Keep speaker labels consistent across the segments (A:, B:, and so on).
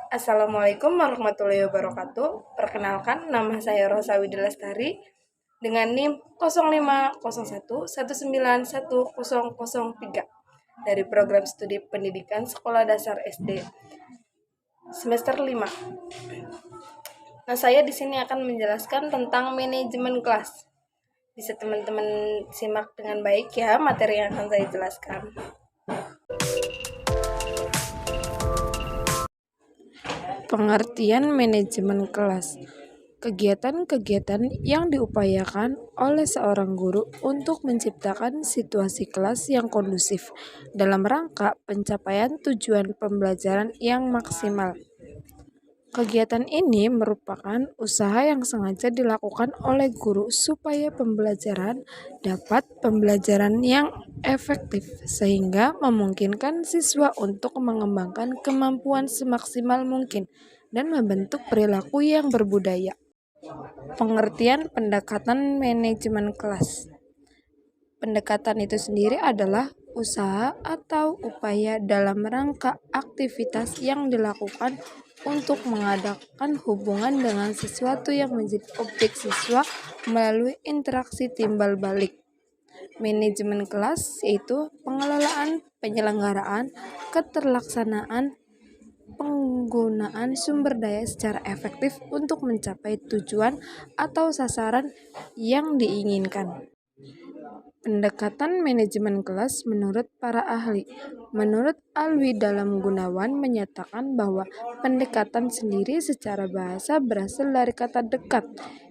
A: Assalamualaikum warahmatullahi wabarakatuh. Perkenalkan, nama saya Rosa Widi Lestari dengan NIM 0501191003 dari Program Studi Pendidikan Sekolah Dasar SD semester 5. Nah, saya di sini akan menjelaskan tentang manajemen kelas. Bisa teman-teman simak dengan baik ya materi yang akan saya jelaskan. Pengertian manajemen kelas: kegiatan-kegiatan yang diupayakan oleh seorang guru untuk menciptakan situasi kelas yang kondusif dalam rangka pencapaian tujuan pembelajaran yang maksimal. Kegiatan ini merupakan usaha yang sengaja dilakukan oleh guru supaya pembelajaran yang efektif sehingga memungkinkan siswa untuk mengembangkan kemampuan semaksimal mungkin dan membentuk perilaku yang berbudaya. Pengertian pendekatan manajemen kelas. Pendekatan itu sendiri adalah usaha atau upaya dalam rangka aktivitas yang dilakukan untuk mengadakan hubungan dengan sesuatu yang menjadi objek siswa melalui interaksi timbal balik. Manajemen kelas yaitu pengelolaan, penyelenggaraan, keterlaksanaan, penggunaan sumber daya secara efektif untuk mencapai tujuan atau sasaran yang diinginkan. Pendekatan manajemen kelas menurut para ahli. Menurut Alwi Dalam Gunawan menyatakan bahwa pendekatan sendiri secara bahasa berasal dari kata dekat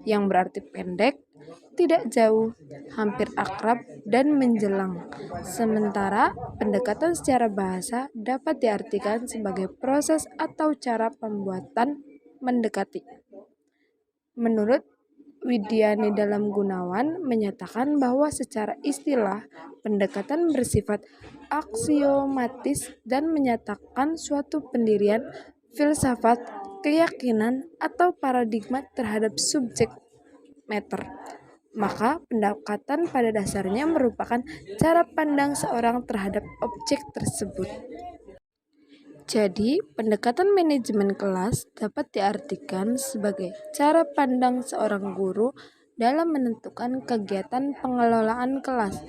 A: yang berarti pendek, tidak jauh, hampir akrab, dan menjelang. Sementara pendekatan secara bahasa dapat diartikan sebagai proses atau cara pembuatan mendekati. Menurut Widiani Dalam Gunawan menyatakan bahwa secara istilah pendekatan bersifat aksiomatis dan menyatakan suatu pendirian filsafat, keyakinan, atau paradigma terhadap subjek matter. Maka pendekatan pada dasarnya merupakan cara pandang seorang terhadap objek tersebut. Jadi, pendekatan manajemen kelas dapat diartikan sebagai cara pandang seorang guru dalam menentukan kegiatan pengelolaan kelas.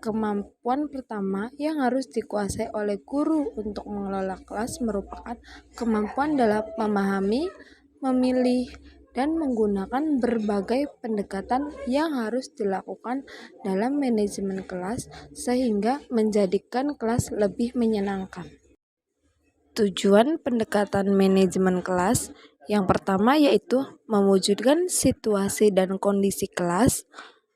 A: Kemampuan pertama yang harus dikuasai oleh guru untuk mengelola kelas merupakan kemampuan dalam memahami, memilih, dan menggunakan berbagai pendekatan yang harus dilakukan dalam manajemen kelas sehingga menjadikan kelas lebih menyenangkan. Tujuan pendekatan manajemen kelas yang pertama yaitu mewujudkan situasi dan kondisi kelas,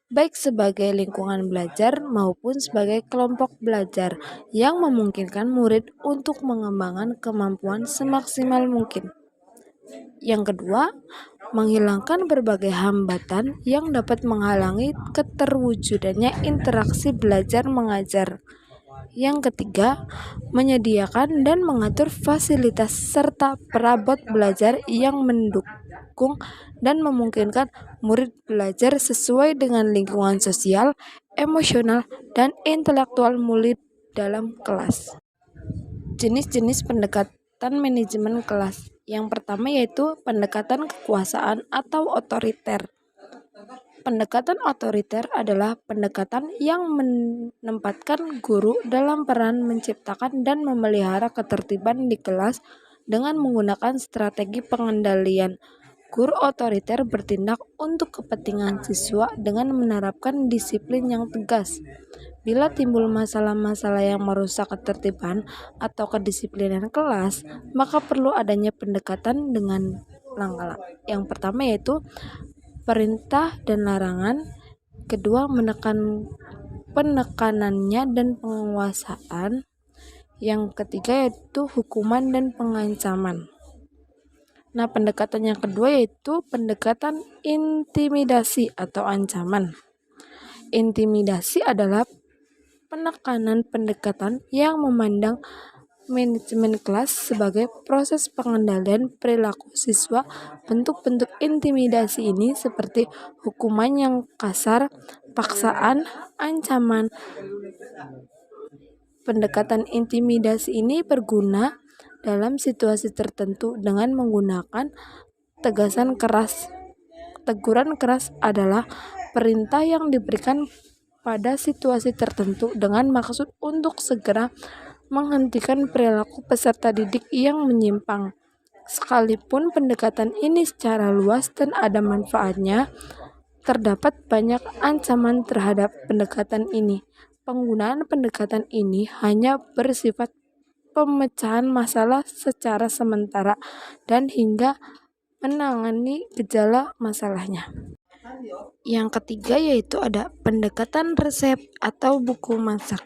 A: baik sebagai lingkungan belajar maupun sebagai kelompok belajar yang memungkinkan murid untuk mengembangkan kemampuan semaksimal mungkin. Yang kedua, menghilangkan berbagai hambatan yang dapat menghalangi keterwujudannya interaksi belajar mengajar. Yang ketiga, menyediakan dan mengatur fasilitas serta perabot belajar yang mendukung dan memungkinkan murid belajar sesuai dengan lingkungan sosial, emosional, dan intelektual murid dalam kelas. Jenis-jenis pendekatan manajemen kelas. Yang pertama yaitu pendekatan kekuasaan atau otoriter. Pendekatan otoriter adalah pendekatan yang menempatkan guru dalam peran menciptakan dan memelihara ketertiban di kelas dengan menggunakan strategi pengendalian. Guru otoriter bertindak untuk kepentingan siswa dengan menerapkan disiplin yang tegas. Bila timbul masalah-masalah yang merusak ketertiban atau kedisiplinan kelas, maka perlu adanya pendekatan dengan langkah-langkah. Yang pertama yaitu perintah dan larangan, kedua penekanannya dan penguasaan, yang ketiga yaitu hukuman dan pengancaman. Nah, pendekatan yang kedua yaitu pendekatan intimidasi atau ancaman. Intimidasi adalah penekanan pendekatan yang memandang manajemen kelas sebagai proses pengendalian perilaku siswa. Bentuk-bentuk intimidasi ini seperti hukuman yang kasar, paksaan, ancaman. Pendekatan intimidasi ini berguna dalam situasi tertentu dengan menggunakan teguran keras. Teguran keras adalah perintah yang diberikan pada situasi tertentu dengan maksud untuk segera menghentikan perilaku peserta didik yang menyimpang. Sekalipun pendekatan ini secara luas dan ada manfaatnya, terdapat banyak ancaman terhadap pendekatan ini. Penggunaan pendekatan ini hanya bersifat pemecahan masalah secara sementara dan hingga menangani gejala masalahnya. Yang ketiga yaitu ada pendekatan resep atau buku masak.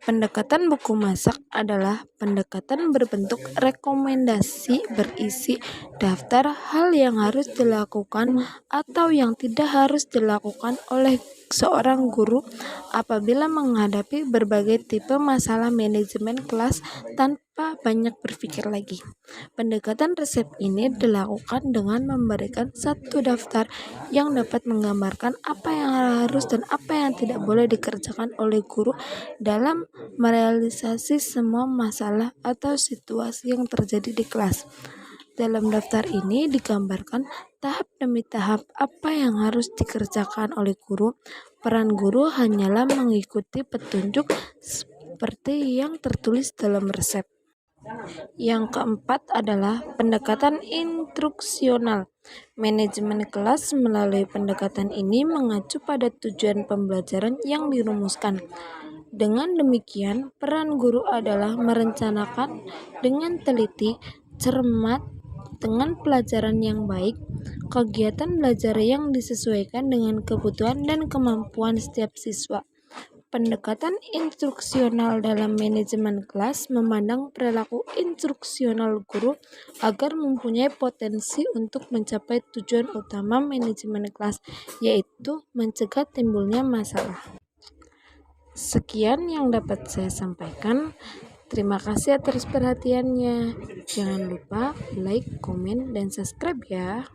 A: Pendekatan buku masak adalah pendekatan berbentuk rekomendasi berisi daftar hal yang harus dilakukan atau yang tidak harus dilakukan oleh seorang guru apabila menghadapi berbagai tipe masalah manajemen kelas tanpa banyak berpikir lagi. Pendekatan resep ini dilakukan dengan memberikan satu daftar yang dapat menggambarkan apa yang harus dan apa yang tidak boleh dikerjakan oleh guru dalam merealisasi semua masalah atau situasi yang terjadi di kelas. Dalam daftar ini digambarkan tahap demi tahap apa yang harus dikerjakan oleh guru. Peran guru hanyalah mengikuti petunjuk seperti yang tertulis dalam resep. Yang keempat adalah pendekatan instruksional. Manajemen kelas melalui pendekatan ini mengacu pada tujuan pembelajaran yang dirumuskan. Dengan demikian, peran guru adalah merencanakan dengan teliti, cermat, dengan pelajaran yang baik, kegiatan belajar yang disesuaikan dengan kebutuhan dan kemampuan setiap siswa. Pendekatan instruksional dalam manajemen kelas memandang perilaku instruksional guru agar mempunyai potensi untuk mencapai tujuan utama manajemen kelas, yaitu mencegah timbulnya masalah. Sekian yang dapat saya sampaikan. Terima kasih atas perhatiannya. Jangan lupa like, komen, dan subscribe ya.